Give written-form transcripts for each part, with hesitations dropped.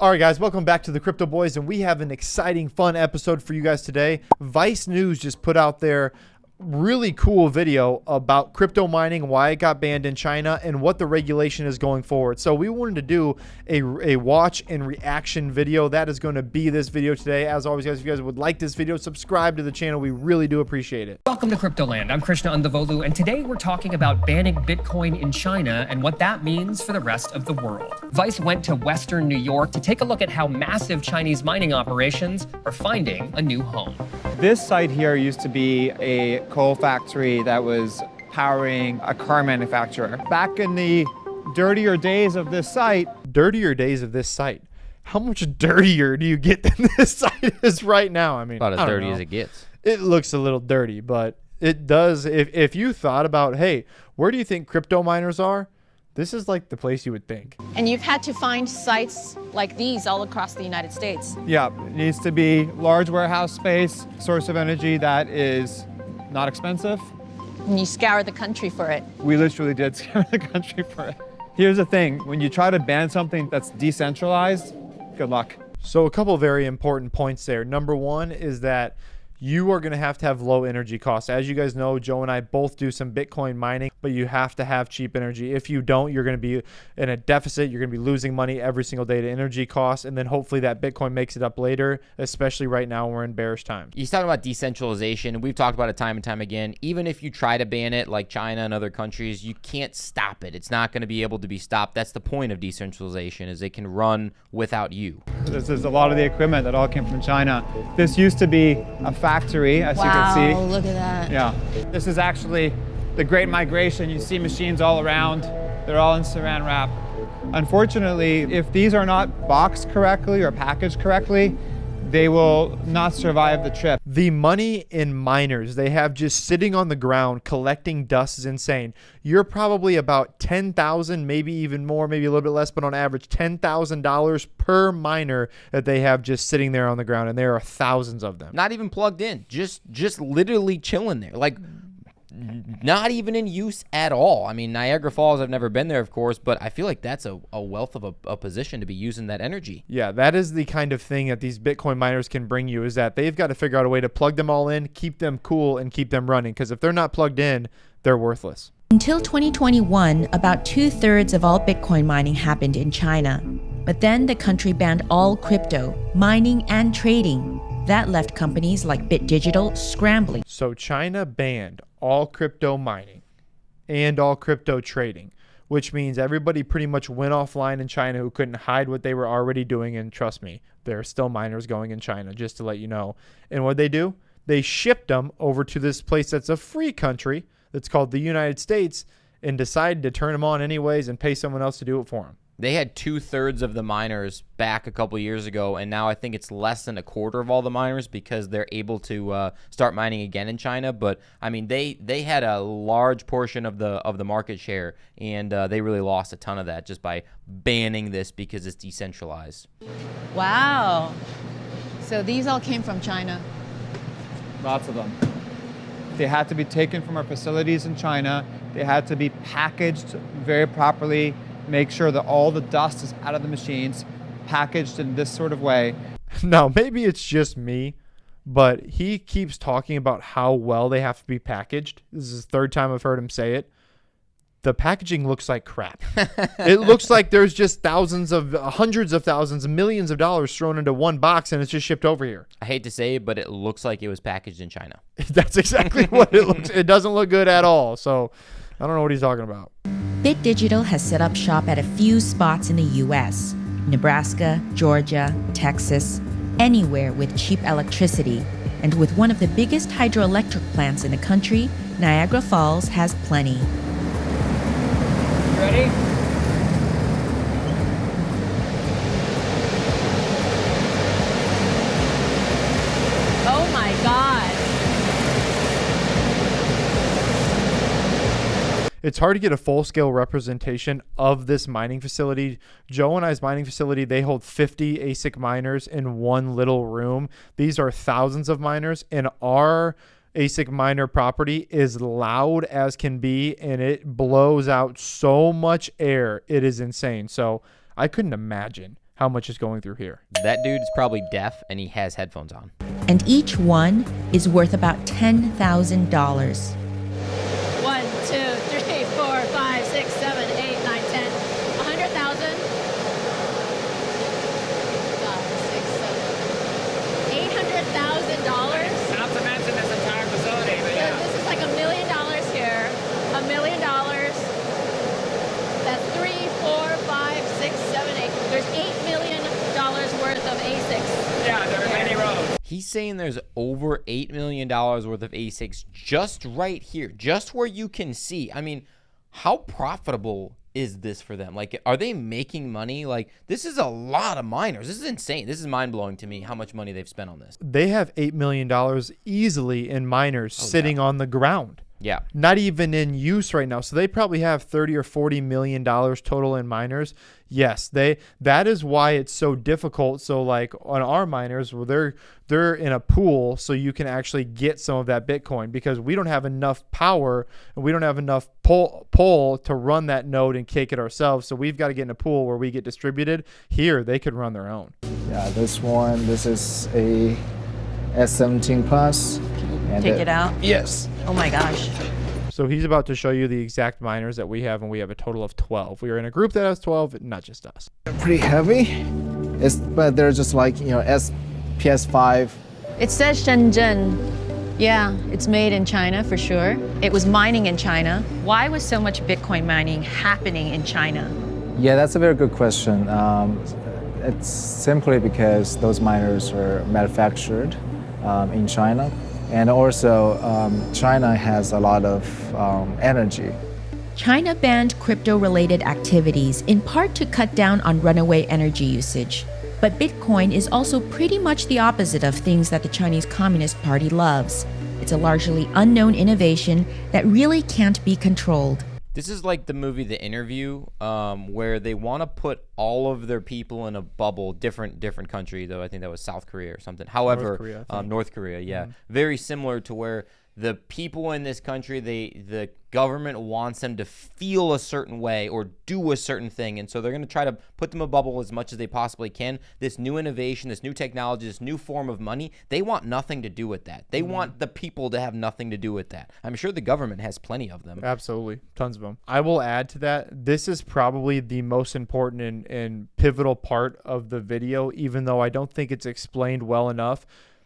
All right, guys, welcome back to the Crypto Boys, and we have an exciting, fun episode for you guys today. Vice News just put out their really cool video about crypto mining, why it got banned in China, and what the regulation is going forward. So we wanted to do a watch and reaction video. That is going to be this video today. As always, guys, if you guys would like this video, subscribe to the channel. We really do appreciate it. Welcome to Cryptoland. I'm Krishna Andavolu, and today we're talking about banning Bitcoin in China and what that means for the rest of the world. Vice went to Western New York to take a look at how massive Chinese mining operations are finding a new home. This site here used to be a coal factory that was powering a car manufacturer. Back in the dirtier days of this site. Dirtier days of this site. How much dirtier do you get than this site is right now? I mean, about as dirty as it gets. It looks a little dirty, but it does. If you thought about, hey, where do you think crypto miners are? This is like the place you would think. And you've had to find sites like these all across the United States. Yeah, it needs to be large warehouse space, source of energy that is not expensive. And you scour the country for it. We literally did scour the country for it. Here's the thing, when you try to ban something that's decentralized, good luck. So a couple very important points there. Number one is that you are going to have low energy costs. As you guys know, Joe and I both do some Bitcoin mining, but you have to have cheap energy. If you don't, you're going to be in a deficit. You're going to be losing money every single day to energy costs. And then hopefully that Bitcoin makes it up later, especially right now when we're in bearish times. He's talking about decentralization, and we've talked about it time and time again. Even if you try to ban it like China and other countries, you can't stop it. It's not going to be able to be stopped. That's the point of decentralization, is it can run without you. This is a lot of the equipment that all came from China. This used to be a factory, as you can see. Wow, look at that. Yeah, this is actually the Great Migration. You see machines all around. They're all in saran wrap. Unfortunately, if these are not boxed correctly or packaged correctly, they will not survive the trip. The money in miners they have just sitting on the ground collecting dust is insane. You're probably about 10,000, maybe even more, maybe a little bit less, but on average $10,000 per miner that they have just sitting there on the ground, and there are thousands of them. Not even plugged in, just literally chilling there. Like, not even in use at all. I mean, Niagara Falls, I've never been there, of course, but I feel like that's a wealth of a position to be using that energy. Yeah, that is the kind of thing that these Bitcoin miners can bring you, is that they've got to figure out a way to plug them all in, keep them cool, and keep them running, because if they're not plugged in, they're worthless. Until 2021, about 2/3 of all Bitcoin mining happened in China. But then the country banned all crypto, mining and trading. That left companies like BitDigital scrambling. So China banned all crypto mining and all crypto trading, which means everybody pretty much went offline in China who couldn't hide what they were already doing. And trust me, there are still miners going in China, just to let you know. And what they do? They shipped them over to this place that's a free country that's called the United States, and decided to turn them on anyways and pay someone else to do it for them. They had 2/3 of the miners back a couple years ago, and now I think it's less than a quarter of all the miners because they're able to start mining again in China. But I mean, they had a large portion of the market share, and they really lost a ton of that just by banning this because it's decentralized. Wow. So these all came from China. Lots of them. They had to be taken from our facilities in China. They had to be packaged very properly. Make sure that all the dust is out of the machines, packaged in this sort of way. Now, maybe it's just me, but he keeps talking about how well they have to be packaged. This is the third time I've heard him say it. The packaging looks like crap. It looks like there's just hundreds of thousands, millions of dollars thrown into one box, and it's just shipped over here. I hate to say it, but it looks like it was packaged in China. That's exactly what it looks. It doesn't look good at all. So I don't know what he's talking about. BitDigital has set up shop at a few spots in the US, Nebraska, Georgia, Texas, anywhere with cheap electricity. And with one of the biggest hydroelectric plants in the country, Niagara Falls has plenty. Ready? Oh my God. It's hard to get a full-scale representation of this mining facility. Joe and I's mining facility, they hold 50 ASIC miners in one little room. These are thousands of miners, and our ASIC miner property is loud as can be, and it blows out so much air. It is insane. So I couldn't imagine how much is going through here. That dude's probably deaf and he has headphones on. And each one is worth about $10,000. 1, 2, 3, 4, 5, 6, 7, 8, 9, 10, 100,000. 800,000 dollars. Not to mention this entire facility, but yeah. This is like $1 million here. $1 million. That's 3, 4, 5, 6, 7, 8. There's $8 million worth of ASICs. Yeah, there are many roads. He's saying there's over $8 million worth of ASICs just right here, just where you can see. I mean, how profitable is this for them? Like, are they making money? Like, this is a lot of miners. This is insane. This is mind-blowing to me how much money they've spent on this. They have $8 million easily in miners sitting on the ground. Yeah. Not even in use right now. So they probably have 30 or 40 million dollars total in miners. Yes, that is why it's so difficult. So like on our miners, well, they're in a pool, so you can actually get some of that Bitcoin, because we don't have enough power and we don't have enough pull to run that node and cake it ourselves. So we've got to get in a pool where we get distributed. Here they could run their own. Yeah, this is a S17 Plus. And Take it out? Yes. Oh my gosh. So he's about to show you the exact miners that we have, and we have a total of 12. We are in a group that has 12, not just us. Pretty heavy. But they're just like, PS5. It says Shenzhen. Yeah, it's made in China for sure. It was mining in China. Why was so much Bitcoin mining happening in China? Yeah, that's a very good question. It's simply because those miners are manufactured in China. And also, China has a lot of energy. China banned crypto-related activities in part to cut down on runaway energy usage. But Bitcoin is also pretty much the opposite of things that the Chinese Communist Party loves. It's a largely unknown innovation that really can't be controlled. This is like the movie The Interview, where they want to put all of their people in a bubble, different country, though I think that was South Korea or something. However, North Korea, yeah. Very similar to where the people in this country, the government wants them to feel a certain way or do a certain thing, and so they're going to try to put them in a bubble as much as they possibly can. This new innovation, this new technology, this new form of money, they want nothing to do with that. They want the people to have nothing to do with that. I'm sure the government has plenty of them. Absolutely. Tons of them. I will add to that, this is probably the most important and pivotal part of the video, even though I don't think it's explained well enough.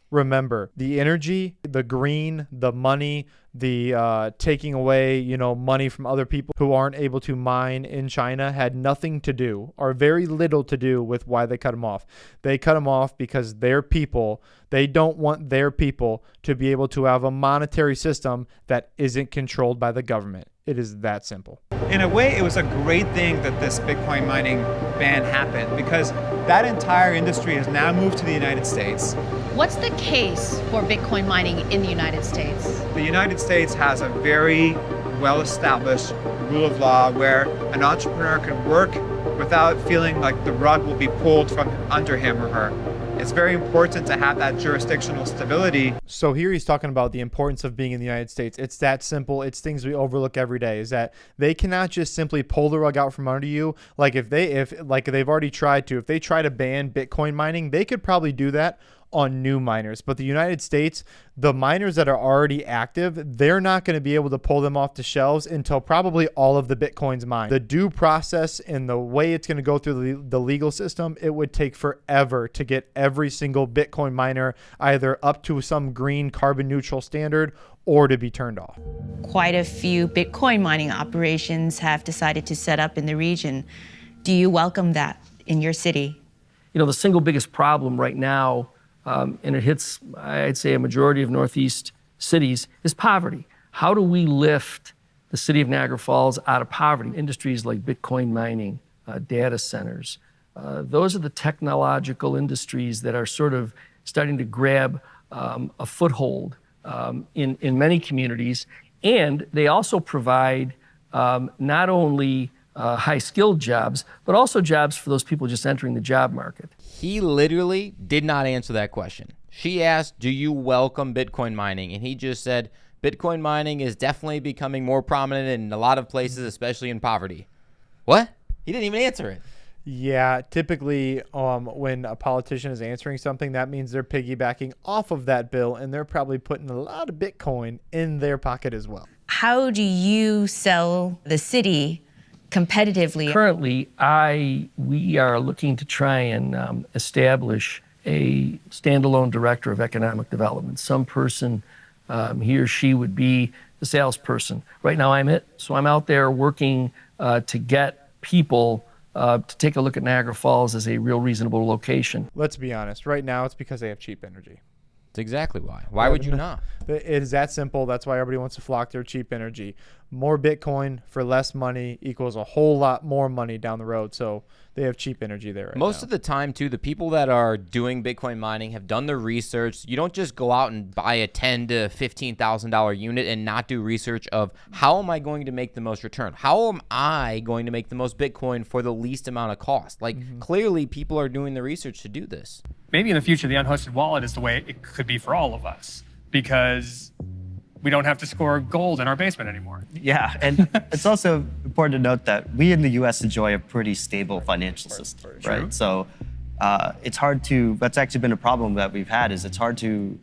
Remember, the energy, the green, the money, the taking away, money from other people who aren't able to mine in China had nothing to do, or very little to do, with why they cut them off. They cut them off because their people, they don't want their people to be able to have a monetary system that isn't controlled by the government. It is that simple. In a way, it was a great thing that this Bitcoin mining ban happened, because that entire industry has now moved to the United States. What's the case for Bitcoin mining in the United States? The United States has a very well-established rule of law where an entrepreneur can work without feeling like the rug will be pulled from under him or her. It's very important to have that jurisdictional stability. So here he's talking about the importance of being in the United States. It's that simple. It's things we overlook every day, is that they cannot just simply pull the rug out from under you. Like if they've already tried to, if they try to ban Bitcoin mining, they could probably do that on new miners. But the United States, the miners that are already active, they're not going to be able to pull them off the shelves until probably all of the Bitcoin's mined. The due process and the way it's going to go through the legal system, it would take forever to get every single Bitcoin miner either up to some green carbon neutral standard or to be turned off. Quite a few Bitcoin mining operations have decided to set up in the region. Do you welcome that in your city? The single biggest problem right now, and it hits, I'd say, a majority of Northeast cities, is poverty. How do we lift the city of Niagara Falls out of poverty? Industries like Bitcoin mining, data centers, those are the technological industries that are sort of starting to grab a foothold in many communities. And they also provide not only high-skilled jobs, but also jobs for those people just entering the job market. He literally did not answer that question. She asked, do you welcome Bitcoin mining? And he just said, Bitcoin mining is definitely becoming more prominent in a lot of places, especially in poverty. What? He didn't even answer it. Yeah, typically when a politician is answering something, that means they're piggybacking off of that bill, and they're probably putting a lot of Bitcoin in their pocket as well. How do you sell the city competitively? Currently, we are looking to try and establish a standalone director of economic development. Some person, he or she would be the salesperson. Right now, I'm it. So I'm out there working to get people to take a look at Niagara Falls as a real reasonable location. Let's be honest. Right now, it's because they have cheap energy. That's exactly why. Why would you not? It is that simple. That's why everybody wants to flock their cheap energy. More Bitcoin for less money equals a whole lot more money down the road. So they have cheap energy there right Most now. of the time, too, the people that are doing Bitcoin mining have done their research. You don't just go out and buy a $10,000 to $15,000 unit and not do research of how am I going to make the most return? How am I going to make the most Bitcoin for the least amount of cost? Like, clearly, people are doing the research to do this. Maybe in the future, the unhosted wallet is the way it could be for all of us, because we don't have to score gold in our basement anymore. Yeah, and it's also important to note that we in the U.S. enjoy a pretty stable financial system, right? So it's hard to, that's actually been a problem that we've had, is it's hard to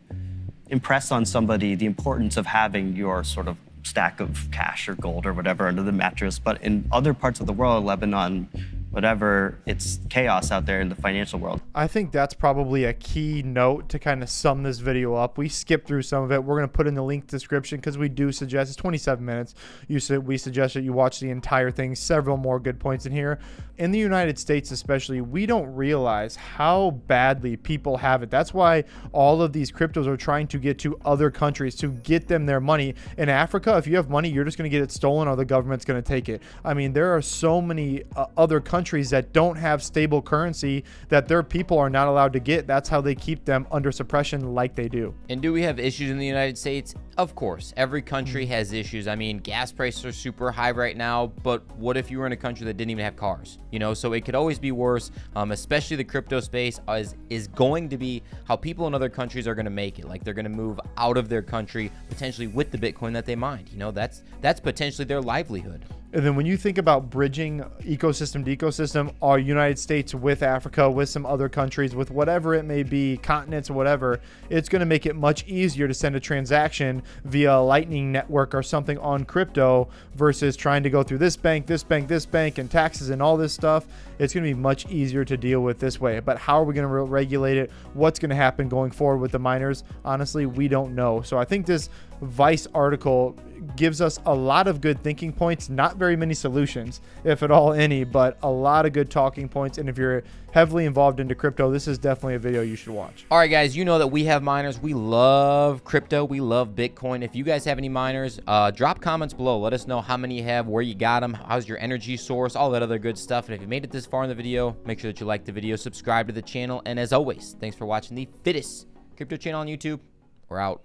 impress on somebody the importance of having your sort of stack of cash or gold or whatever under the mattress. But in other parts of the world, Lebanon, whatever, it's chaos out there in the financial world. I think that's probably a key note to kind of sum this video up. We skipped through some of it. We're going to put in the link description because we do suggest, it's 27 minutes. We suggest that you watch the entire thing. Several more good points in here. In the United States especially, we don't realize how badly people have it. That's why all of these cryptos are trying to get to other countries to get them their money. In Africa, if you have money, you're just going to get it stolen or the government's going to take it. I mean, there are so many other countries that don't have stable currency that their people are not allowed to get. That's how they keep them under suppression like they do. And do we have issues in the United States? Of course. Every country has issues. I mean, gas prices are super high right now, but what if you were in a country that didn't even have cars? You know, so it could always be worse, especially the crypto space is going to be how people in other countries are going to make it. Like, they're going to move out of their country, potentially with the Bitcoin that they mined. You know, that's potentially their livelihood. And then when you think about bridging ecosystem to ecosystem, our United States with Africa, with some other countries, with whatever it may be, continents or whatever, it's going to make it much easier to send a transaction via a Lightning Network or something on crypto versus trying to go through this bank, this bank, this bank, and taxes and all this stuff. It's going to be much easier to deal with this way. But how are we going to regulate it? What's going to happen going forward with the miners? Honestly, we don't know. So I think this Vice article gives us a lot of good thinking points, not very many solutions, if at all any, but a lot of good talking points. And if you're heavily involved into crypto, this is definitely a video you should watch. All right, guys, you know that we have miners. We love crypto. We love Bitcoin. If you guys have any miners, drop comments below. Let us know how many you have, where you got them, how's your energy source, all that other good stuff. And if you made it this far in the video, make sure that you like the video, subscribe to the channel. And as always, thanks for watching the fittest crypto channel on YouTube. We're out.